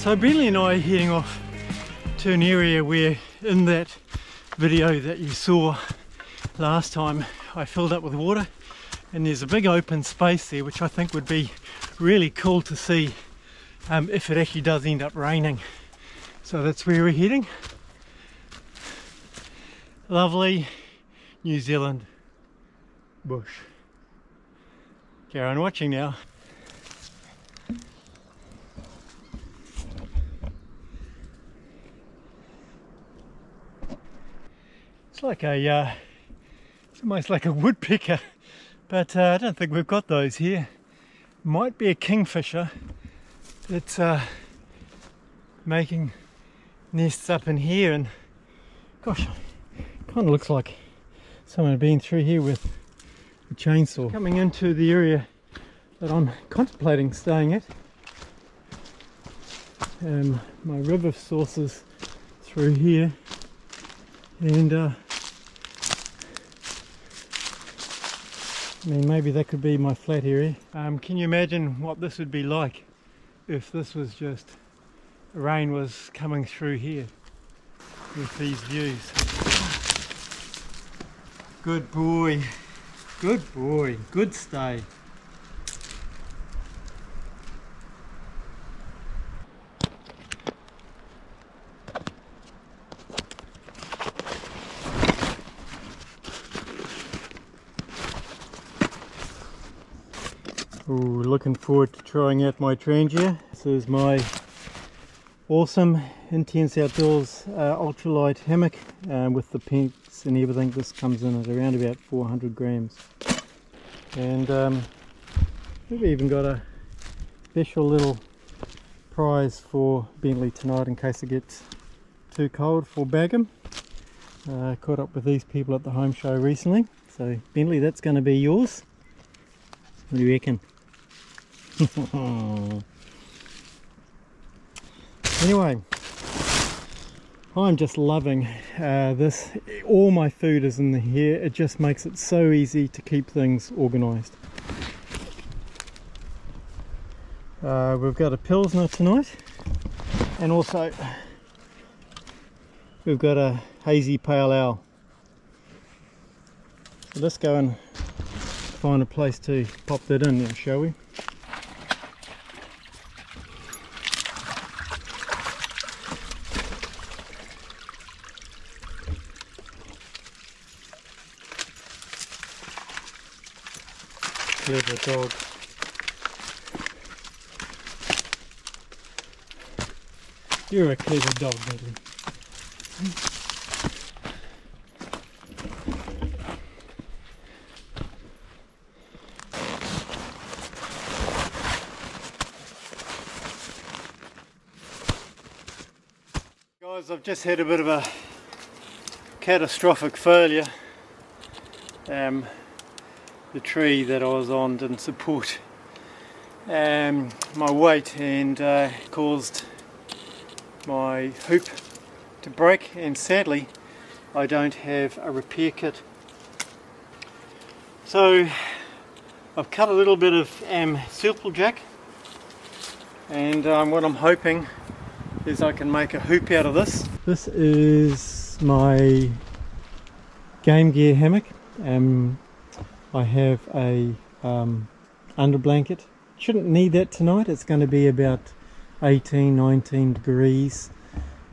So Bentley and I are heading off to an area where in that video that you saw last time I filled up with water, and there's a big open space there which I think would be really cool to see if it actually does end up raining. So that's where we're heading. Lovely New Zealand bush. Carry on watching now. It's like a, it's almost like a woodpecker, but I don't think we've got those here. Might be a kingfisher that's making nests up in here, and gosh, kind of looks like someone had been through here with a chainsaw. Coming into the area that I'm contemplating staying at. My river sources through here, and I mean, maybe that could be my flat area. Can you imagine what this would be like if this was just rain was coming through here with these views? Good boy, good stay. Ooh, looking forward to trying out my Trangia. This is my awesome Intense Outdoors ultralight hammock with the pins and everything. This comes in at around about 400 grams. And we've even got a special little prize for Bentley tonight in case it gets too cold for Bagham. Caught up with these people at the home show recently. So Bentley, that's going to be yours. What do you reckon? Anyway, I'm just loving this. All my food is in here. It just makes it so easy to keep things organised. We've got a Pilsner tonight, and also we've got a hazy pale ale. So let's go and find a place to pop that in now, shall we? Clever dog. You're a clever dog, Bentley. Guys, I've just had a bit of a catastrophic failure. The tree that I was on didn't support my weight, and caused my hoop to break, and sadly I don't have a repair kit. So I've cut a little bit of supplejack, and what I'm hoping is I can make a hoop out of this. This is my Game Gear hammock. I have a under blanket. Shouldn't need that tonight. It's going to be about 18-19 degrees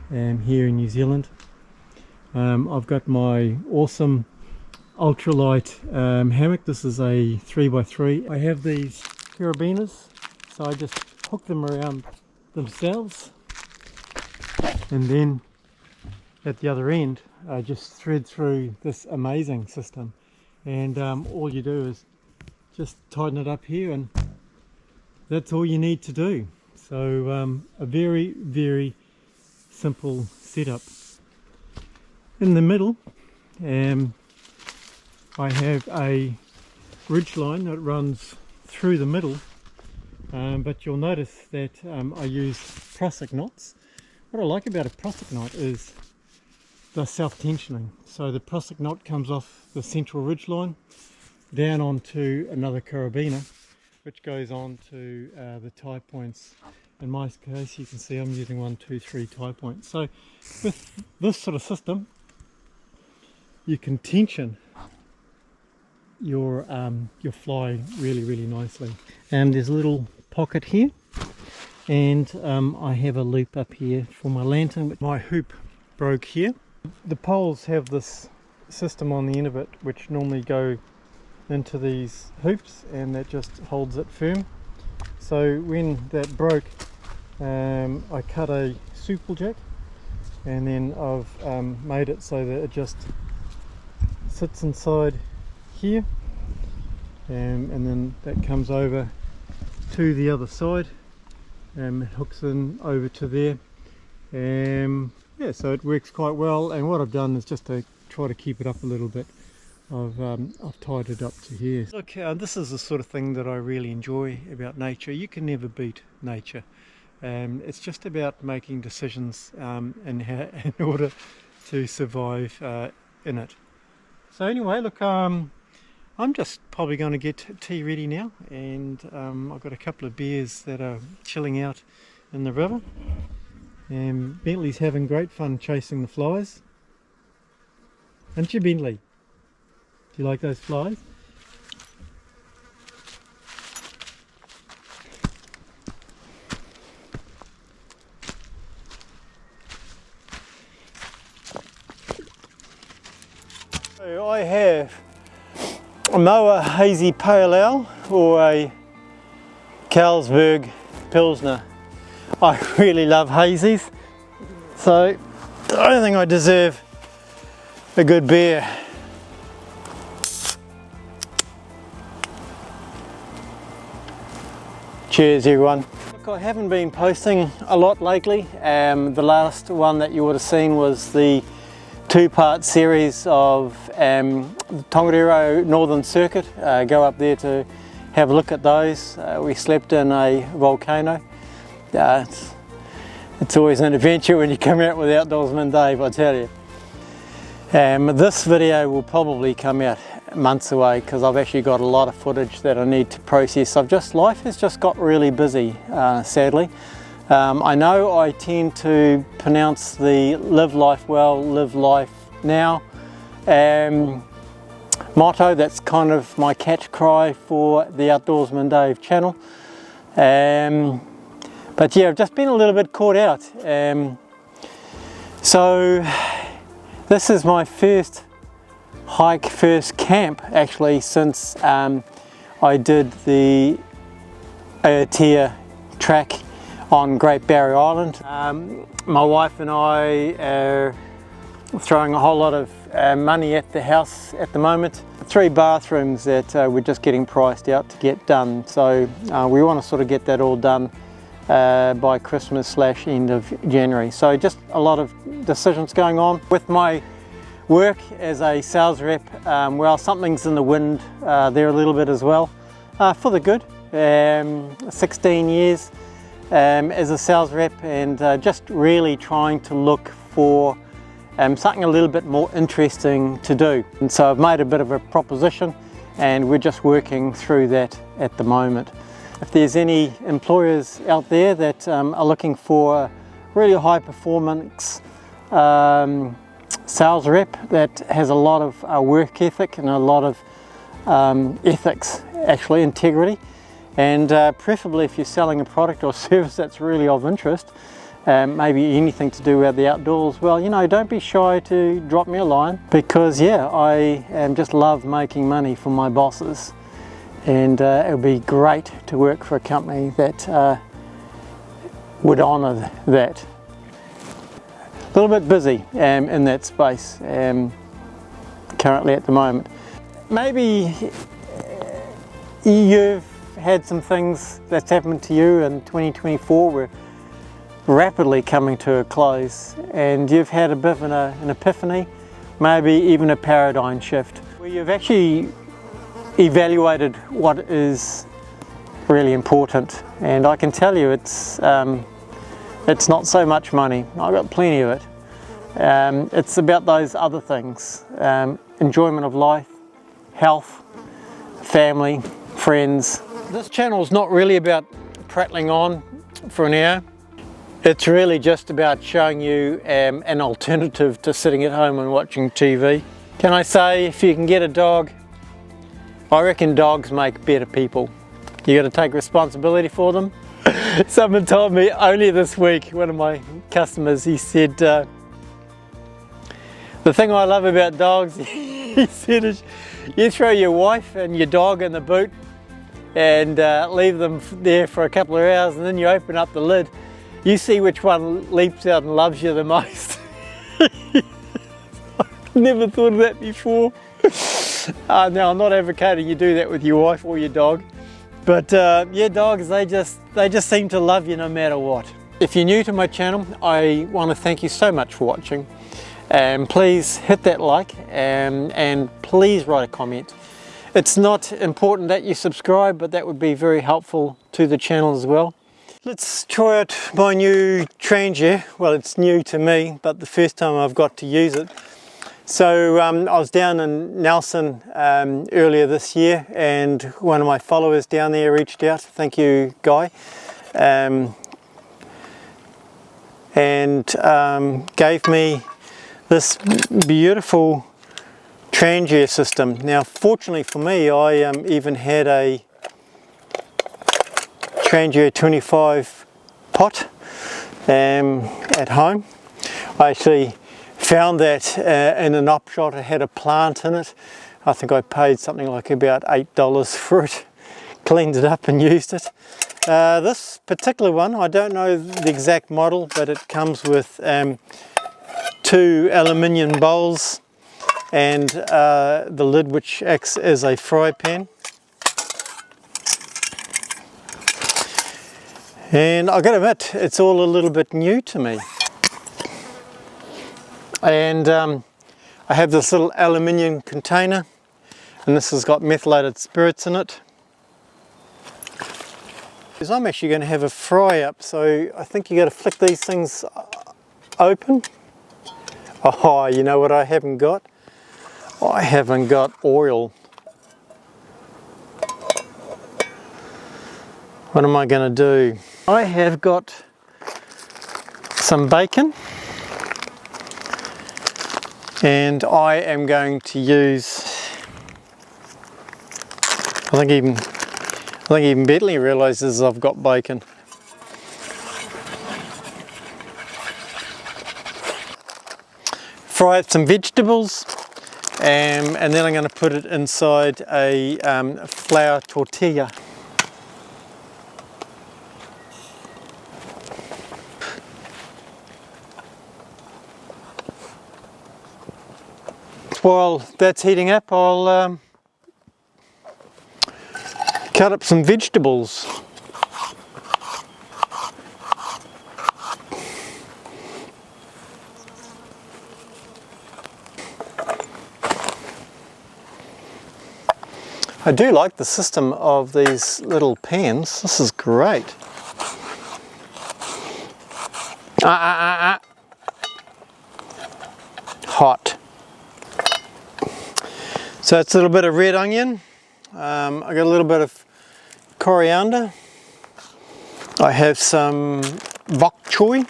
here in New Zealand. I've got my awesome ultralight hammock. This is a 3x3. I have these carabiners, so I just hook them around themselves, and then at the other end I just thread through this amazing system, and all you do is just tighten it up here, and that's all you need to do. So a very, very simple setup. In the middle I have a ridge line that runs through the middle, but you'll notice that I use prusik knots. What I like about a prusik knot is the self-tensioning. So the prusik knot comes off the central ridge line down onto another carabiner, which goes on to the tie points In my case, you can see I'm using 1, 2, 3 tie points. So with this sort of system, you can tension your fly really nicely. And there's a little pocket here, and I have a loop up here for my lantern. But my hoop broke here. The poles have this system on the end of it which normally go into these hoops, and that just holds it firm. So when that broke, I cut a supplejack, and then I've made it so that it just sits inside here, and then that comes over to the other side, it hooks in over to there. Yeah, so it works quite well, and what I've done is just to try to keep it up a little bit. I've tied it up to here. Look, this is the sort of thing that I really enjoy about nature. You can never beat nature. It's just about making decisions in order to survive in it. So anyway, look, I'm just probably going to get tea ready now, and I've got a couple of bears that are chilling out in the river. And Bentley's having great fun chasing the flies. Aren't you, Bentley? Do you like those flies? So I have a Moa Hazy Pale Ale or a Carlsberg Pilsner. I really love hazies, so I don't think I deserve a good beer. Cheers everyone. Look, I haven't been posting a lot lately. The last one that you would have seen was the two-part series of the Tongariro Northern Circuit. Go up there to have a look at those. We slept in a volcano. It's always an adventure when you come out with Outdoorsman Dave, I tell you. This video will probably come out months away because I've actually got a lot of footage that I need to process. Life has just got really busy, sadly. I know I tend to pronounce the live life well, live life now motto. That's kind of my catch cry for the Outdoorsman Dave channel. But yeah, I've just been a little bit caught out. So this is my first hike, first camp actually, since I did the Aotea track on Great Barrier Island. My wife and I are throwing a whole lot of money at the house at the moment. 3 bathrooms that we're just getting priced out to get done. So we want to sort of get that all done by Christmas / end of January. So just a lot of decisions going on. With my work as a sales rep, well, something's in the wind there a little bit as well, for the good. 16 years as a sales rep, and just really trying to look for something a little bit more interesting to do. And so I've made a bit of a proposition, and we're just working through that at the moment. If there's any employers out there that are looking for a really high performance sales rep that has a lot of work ethic and a lot of ethics, actually integrity, and preferably if you're selling a product or service that's really of interest, maybe anything to do with the outdoors, well, you know, don't be shy to drop me a line, because yeah, I just love making money for my bosses, and it would be great to work for a company that would honour that. A little bit busy in that space currently at the moment. Maybe you've had some things that's happened to you in 2024 were rapidly coming to a close, and you've had a bit of an epiphany, maybe even a paradigm shift, where you've actually evaluated what is really important. And I can tell you it's not so much money. I've got plenty of it. It's about those other things, enjoyment of life, health, family, friends. This channel is not really about prattling on for an hour. It's really just about showing you an alternative to sitting at home and watching TV. Can I say, if you can get a dog, I reckon dogs make better people. You got to take responsibility for them. Someone told me only this week, one of my customers, he said, the thing I love about dogs, he said, is you throw your wife and your dog in the boot and leave them there for a couple of hours, and then you open up the lid, you see which one leaps out and loves you the most. I've never thought of that before. Now, I'm not advocating you do that with your wife or your dog, but yeah, dogs, they just seem to love you no matter what. If you're new to my channel, I want to thank you so much for watching. Please hit that like and please write a comment. It's not important that you subscribe, but that would be very helpful to the channel as well. Let's try out my new Trangia. Well, it's new to me, but the first time I've got to use it. So I was down in Nelson earlier this year, and one of my followers down there reached out. Thank you, Guy. And gave me this beautiful Trangia system. Now, fortunately for me, I even had a Trangia 25 pot at home. I actually found that in an op shot. It had a plant in it. I think I paid something like about $8 for it. Cleaned it up and used it. This particular one, I don't know the exact model, but it comes with 2 aluminium bowls and the lid, which acts as a fry pan. And I gotta admit, it's all a little bit new to me. And I have this little aluminium container, and this has got methylated spirits in it. Because I'm actually going to have a fry up, so I think you got to flick these things open. Oh, you know what I haven't got? I haven't got oil. What am I going to do? I have got some bacon, and I am going to use, I think even Bentley realizes I've got bacon. Fry up some vegetables, and then I'm going to put it inside a flour tortilla. While that's heating up, I'll cut up some vegetables. I do like the system of these little pans. This is great. Hot. So it's a little bit of red onion. I got a little bit of coriander. I have some bok choy.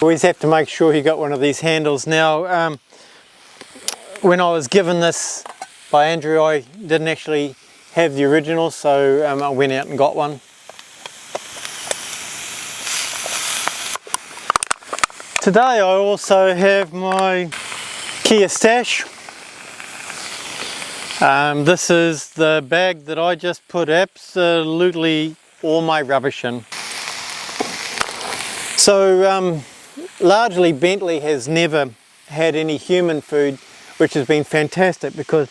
Always have to make sure you got one of these handles. Now, when I was given this by Andrew, I didn't actually have the original, so I went out and got one. Today I also have my Kia stash. This is the bag that I just put absolutely all my rubbish in. So largely Bentley has never had any human food, which has been fantastic, because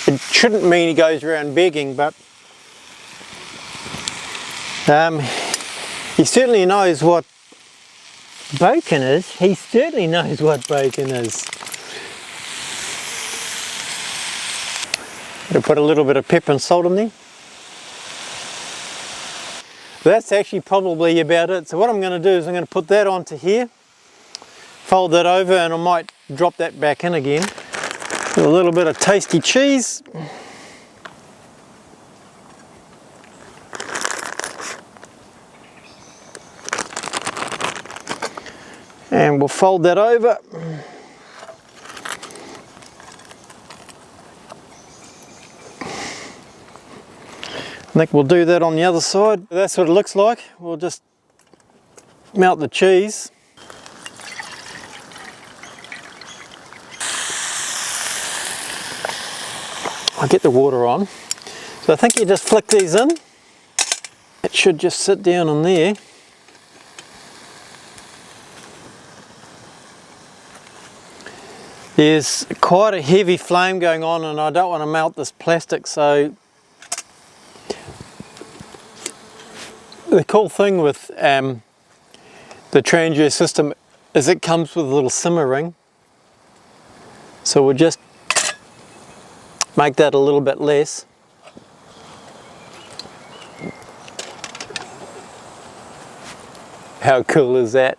it shouldn't mean he goes around begging, but he certainly knows what bacon is. He certainly knows what bacon is. I'll put a little bit of pepper and salt in there. That's actually probably about it. So what I'm going to do is I'm going to put that onto here, fold that over, and I might drop that back in again. A little bit of tasty cheese. And we'll fold that over. I think we'll do that on the other side. That's what it looks like. We'll just melt the cheese. I'll get the water on. So I think you just flick these in. It should just sit down in there. There's quite a heavy flame going on and I don't want to melt this plastic, so the cool thing with the Trangia system is it comes with a little simmer ring. So we'll just make that a little bit less. How cool is that?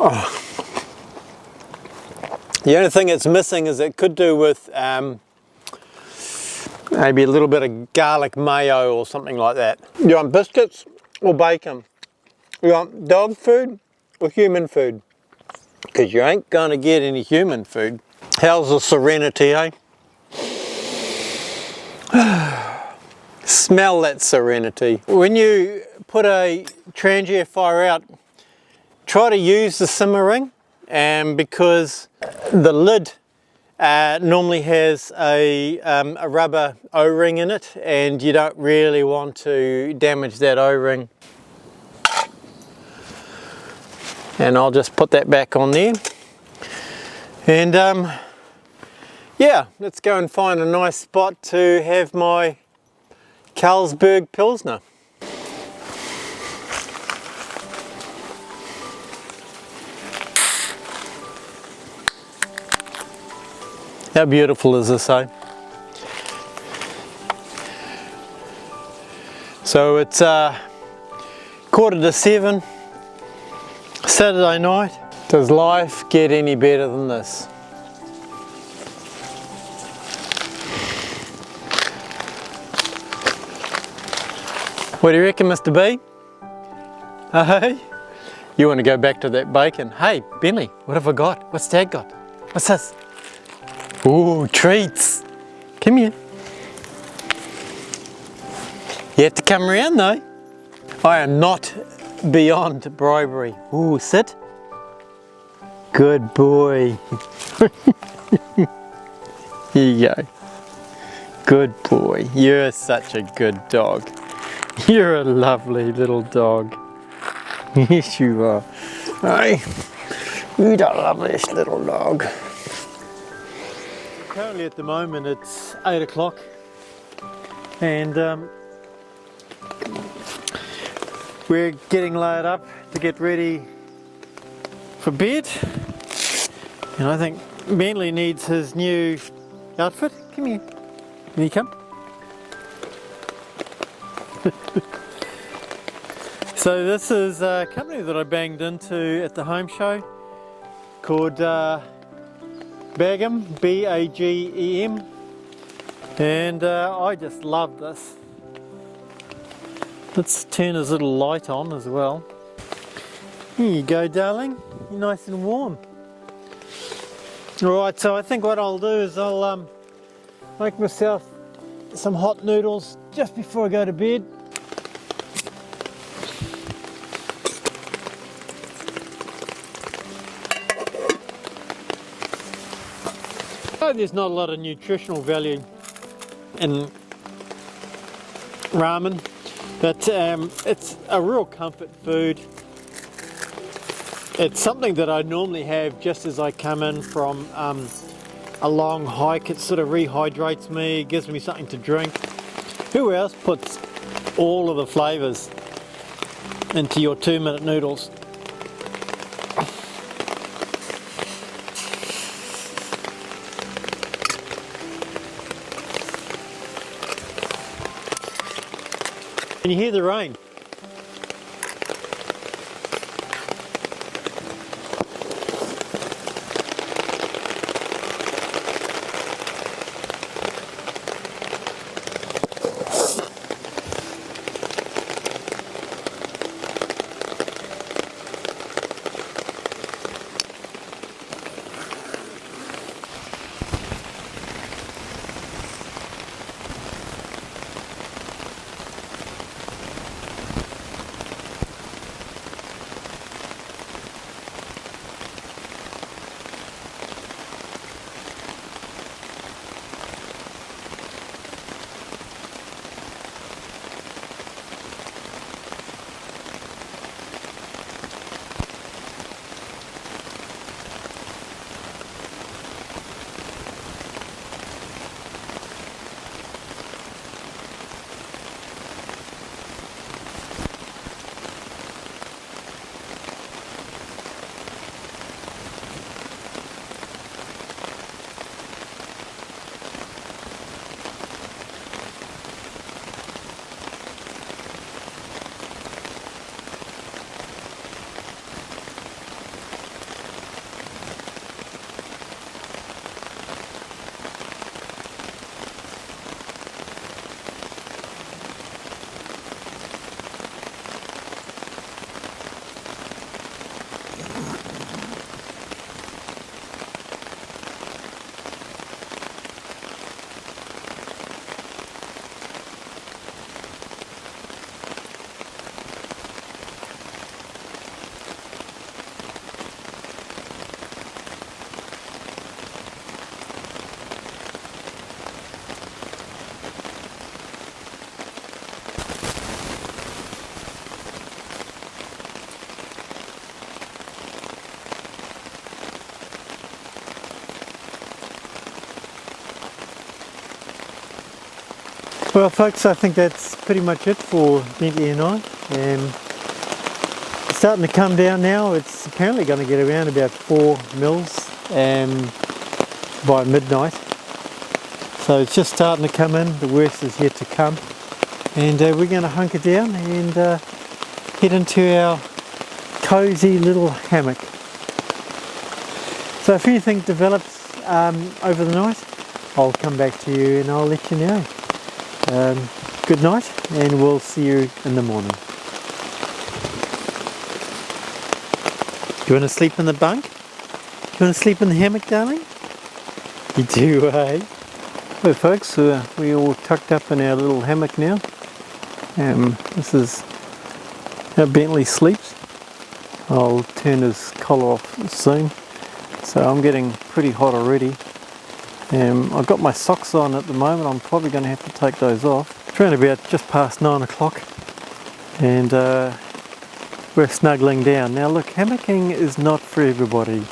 Oh. The only thing it's missing is it could do with maybe a little bit of garlic mayo or something like that. You want biscuits or bacon? You want dog food or human food? Because you ain't going to get any human food. How's the serenity, eh? Smell that serenity. When you put a Trangia fire out, try to use the simmer ring, because the lid normally has a rubber O-ring in it, and you don't really want to damage that O-ring. And I'll just put that back on there. And yeah, let's go and find a nice spot to have my Carlsberg Pilsner. How beautiful is this, eh? So it's 6:45, Saturday night. Does life get any better than this? What do you reckon, Mr. B? Hey? You want to go back to that bacon? Hey, Bentley, what have I got? What's Dad got? What's this? Ooh, treats. Come here. You have to come around though. I am not beyond bribery. Ooh, sit. Good boy. Here you go. Good boy. You're such a good dog. You're a lovely little dog. Yes, you are. Hey, you're the loveliest little dog. Currently at the moment it's 8 o'clock and we're getting laid up to get ready for bed, and I think Bentley needs his new outfit. Come here. Can you come? So this is a company that I banged into at the home show called Bagem, B-A-G-E-M, and I just love this. Let's turn his little light on as well. Here you go, darling. You're nice and warm. Alright, so I think what I'll do is I'll make myself some hot noodles just before I go to bed. There's not a lot of nutritional value in ramen, but it's a real comfort food. It's something that I normally have just as I come in from a long hike. It sort of rehydrates me, gives me something to drink. Who else puts all of the flavours into your 2-minute noodles? Can you hear the rain? Well folks, I think that's pretty much it for Bentley and I. It's starting to come down now. It's apparently going to get around about 4 mils by midnight. So it's just starting to come in, the worst is yet to come. And we're going to hunker down and head into our cosy little hammock. So if anything develops over the night, I'll come back to you and I'll let you know. Good night, and we'll see you in the morning. Do you want to sleep in the bunk? Do you want to sleep in the hammock, darling? You do, eh? Well folks, we're all tucked up in our little hammock now. This is how Bentley sleeps. I'll turn his collar off soon. So I'm getting pretty hot already. I've got my socks on at the moment. I'm probably going to have to take those off. It's around about just past 9 o'clock and we're snuggling down. Now look, hammocking is not for everybody.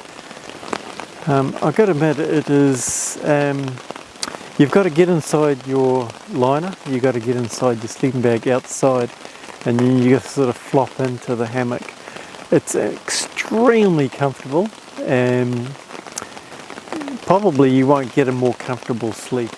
I've got to admit, it is, you've got to get inside your liner, you've got to get inside your sleeping bag outside, and then you got to sort of flop into the hammock. It's extremely comfortable. Probably you won't get a more comfortable sleep.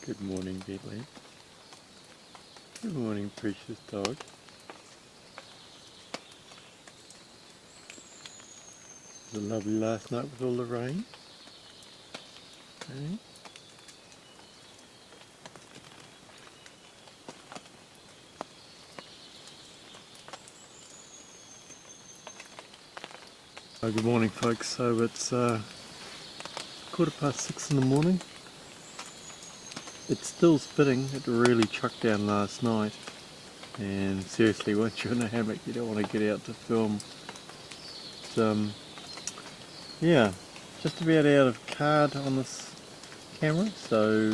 Good morning, Bentley. Good morning, precious dog. It was a lovely last night with all the rain. Okay. Good morning, folks. So it's 6:15 in the morning. It's still spitting. It really chucked down last night, and seriously, once you're in a hammock you don't want to get out to film. yeah, just about out of card on this camera, so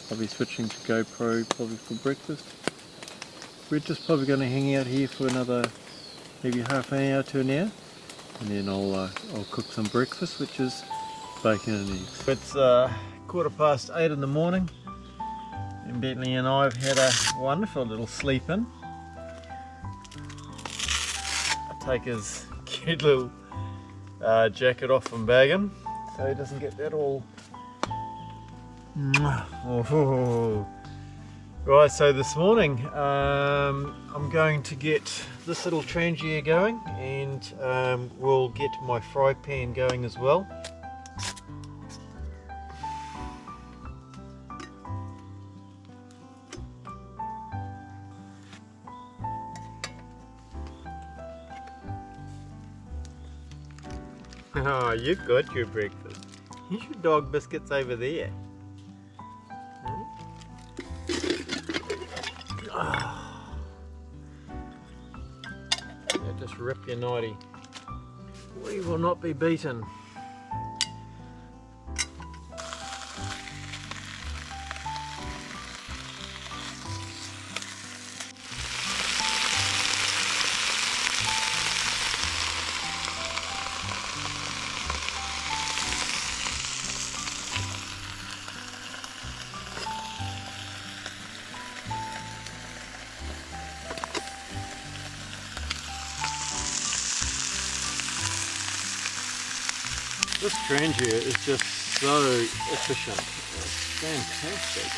I'll be switching to GoPro probably for breakfast. We're just probably going to hang out here for another maybe half an hour to an hour, and then I'll cook some breakfast, which is bacon and eggs. It's 8:15 in the morning, and Bentley and I have had a wonderful little sleep in. I take his cute little jacket off from bagging, so he doesn't get that all. Oh. Right, so this morning I'm going to get this little Trangia going, and we'll get my fry pan going as well. Oh, you got your breakfast. Here's your dog biscuits over there. Yeah, just rip your nightie. We will not be beaten. This Trangia is just so efficient. It's fantastic.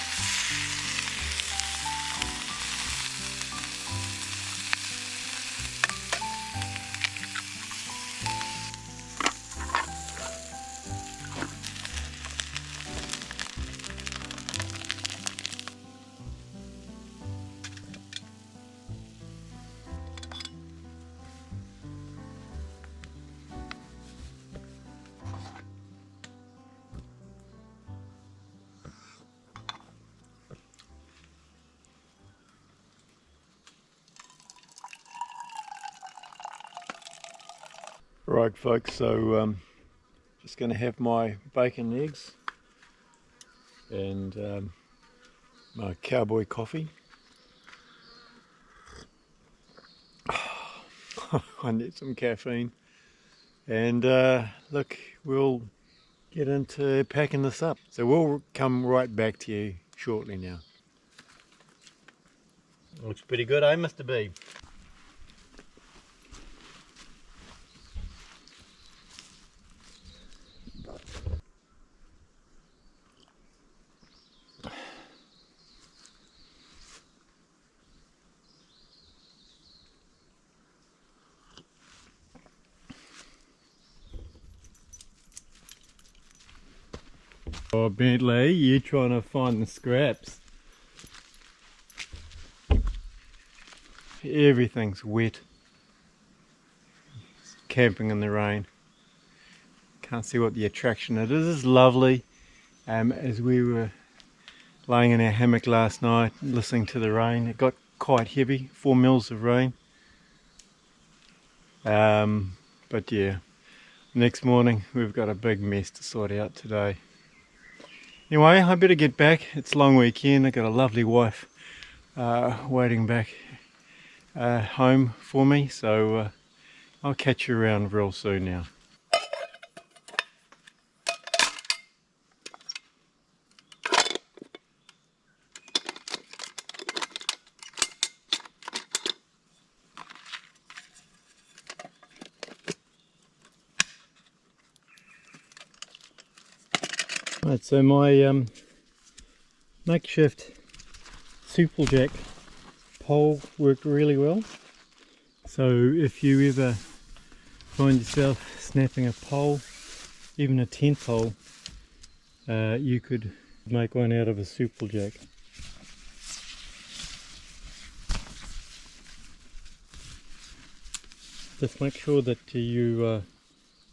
Right folks, so just going to have my bacon and eggs and my cowboy coffee. I need some caffeine, and look, we'll get into packing this up, so we'll come right back to you shortly now. Looks pretty good, eh, Mr. B? Oh, Bentley, you trying to find the scraps. Everything's wet. Camping in the rain. Can't see what the attraction it is. It's lovely. As we were laying in our hammock last night, listening to the rain, it got quite heavy, 4 mils of rain. But yeah, next morning we've got a big mess to sort out today. Anyway, I better get back. It's a long weekend. I've got a lovely wife waiting back home for me, so I'll catch you around real soon now. Right, so my makeshift supplejack pole worked really well. So if you ever find yourself snapping a pole, even a tent pole, you could make one out of a supplejack. Just make sure that you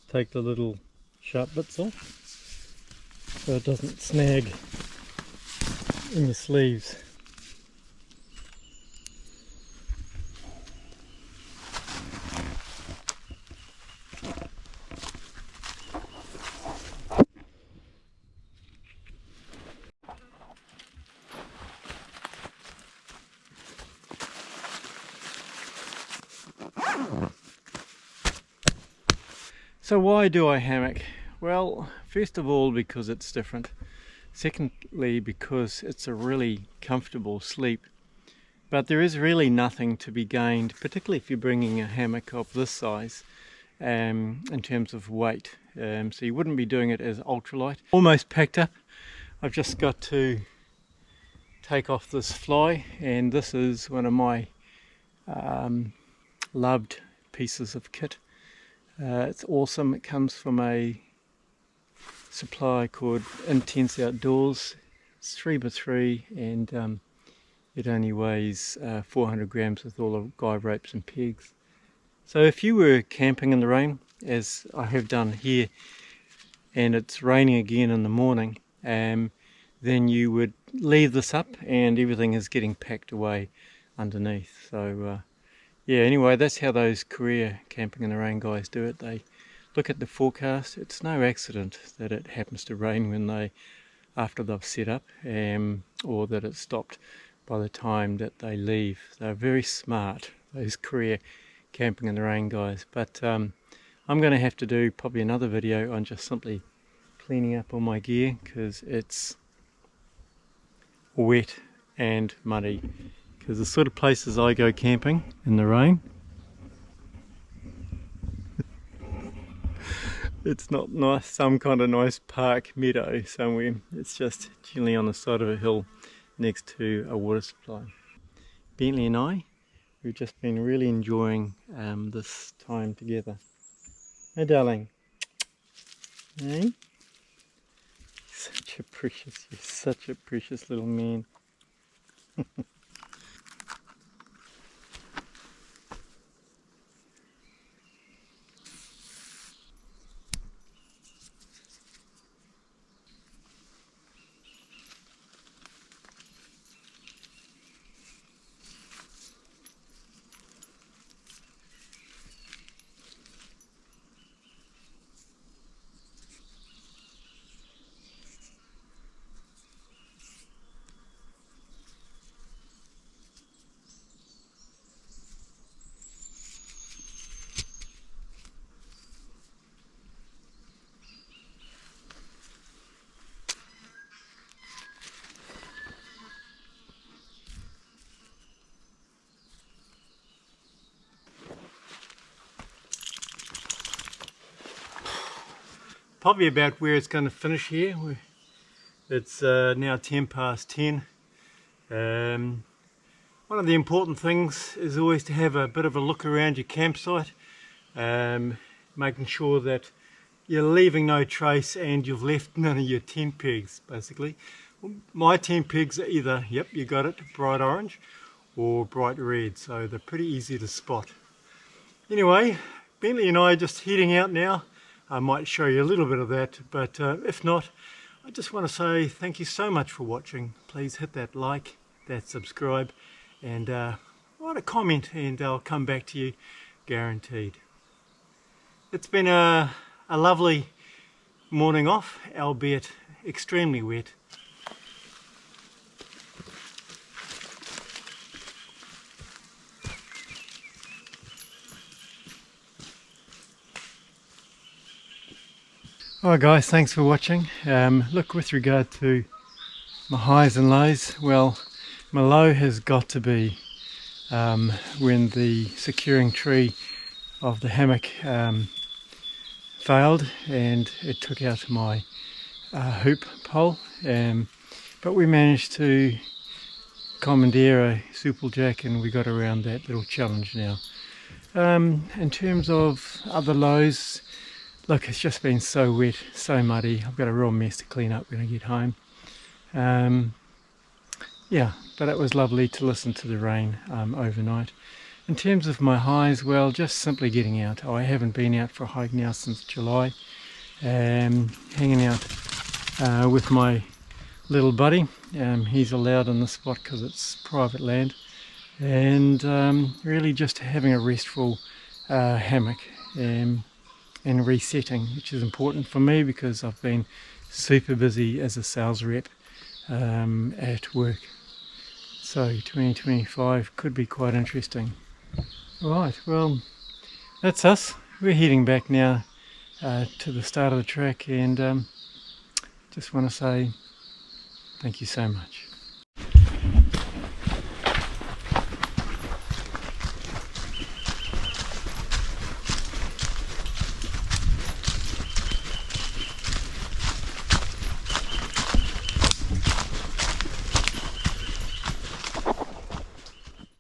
take the little sharp bits off so it doesn't snag in your sleeves. So why do I hammock? Well, first of all, because it's different. Secondly, because it's a really comfortable sleep. But there is really nothing to be gained, particularly if you're bringing a hammock of this size, in terms of weight. So you wouldn't be doing it as ultralight. Almost packed up. I've just got to take off this fly, and this is one of my loved pieces of kit. It's awesome. It comes from a supply called Intense Outdoors. It's 3x3, and it only weighs 400 grams with all the guide ropes and pegs. So if you were camping in the rain, as I have done here, and it's raining again in the morning, then you would leave this up and everything is getting packed away underneath. So yeah, anyway, that's how those career camping in the rain guys do it. They look at the forecast. It's no accident that it happens to rain when after they've set up, or that it's stopped by the time that they leave. They're very smart, those career camping in the rain guys. But I'm going to have to do probably another video on just simply cleaning up all my gear, because it's wet and muddy. Because the sort of places I go camping in the rain, it's not nice, some kind of nice park meadow somewhere. It's just generally on the side of a hill next to a water supply. Bentley and I, we've just been really enjoying this time together. Hey darling. Hey? You're such a precious little man. Probably about where it's going to finish here. It's now 10 past 10. One of the important things is always to have a bit of a look around your campsite, making sure that you're leaving no trace and you've left none of your tent pegs, basically. My tent pegs are either, yep, you got it, bright orange or bright red, so they're pretty easy to spot. Anyway, Bentley and I are just heading out now. I might show you a little bit of that, but if not, I just want to say thank you so much for watching. Please hit that like, that subscribe, and write a comment, and I'll come back to you, guaranteed. It's been a lovely morning off, albeit extremely wet. Alright guys, thanks for watching. Look, with regard to my highs and lows, well, my low has got to be when the securing tree of the hammock failed and it took out my hoop pole, but we managed to commandeer a supplejack and we got around that little challenge now. In terms of other lows, look, it's just been so wet, so muddy. I've got a real mess to clean up when I get home. Yeah, but it was lovely to listen to the rain overnight. In terms of my highs, well, just simply getting out. I haven't been out for a hike now since July. Hanging out with my little buddy. He's allowed in this spot because it's private land. And really just having a restful hammock. And resetting, which is important for me because I've been super busy as a sales rep at work. So 2025 could be quite interesting. Alright, well, that's us. We're heading back now to the start of the trek, and just want to say thank you so much.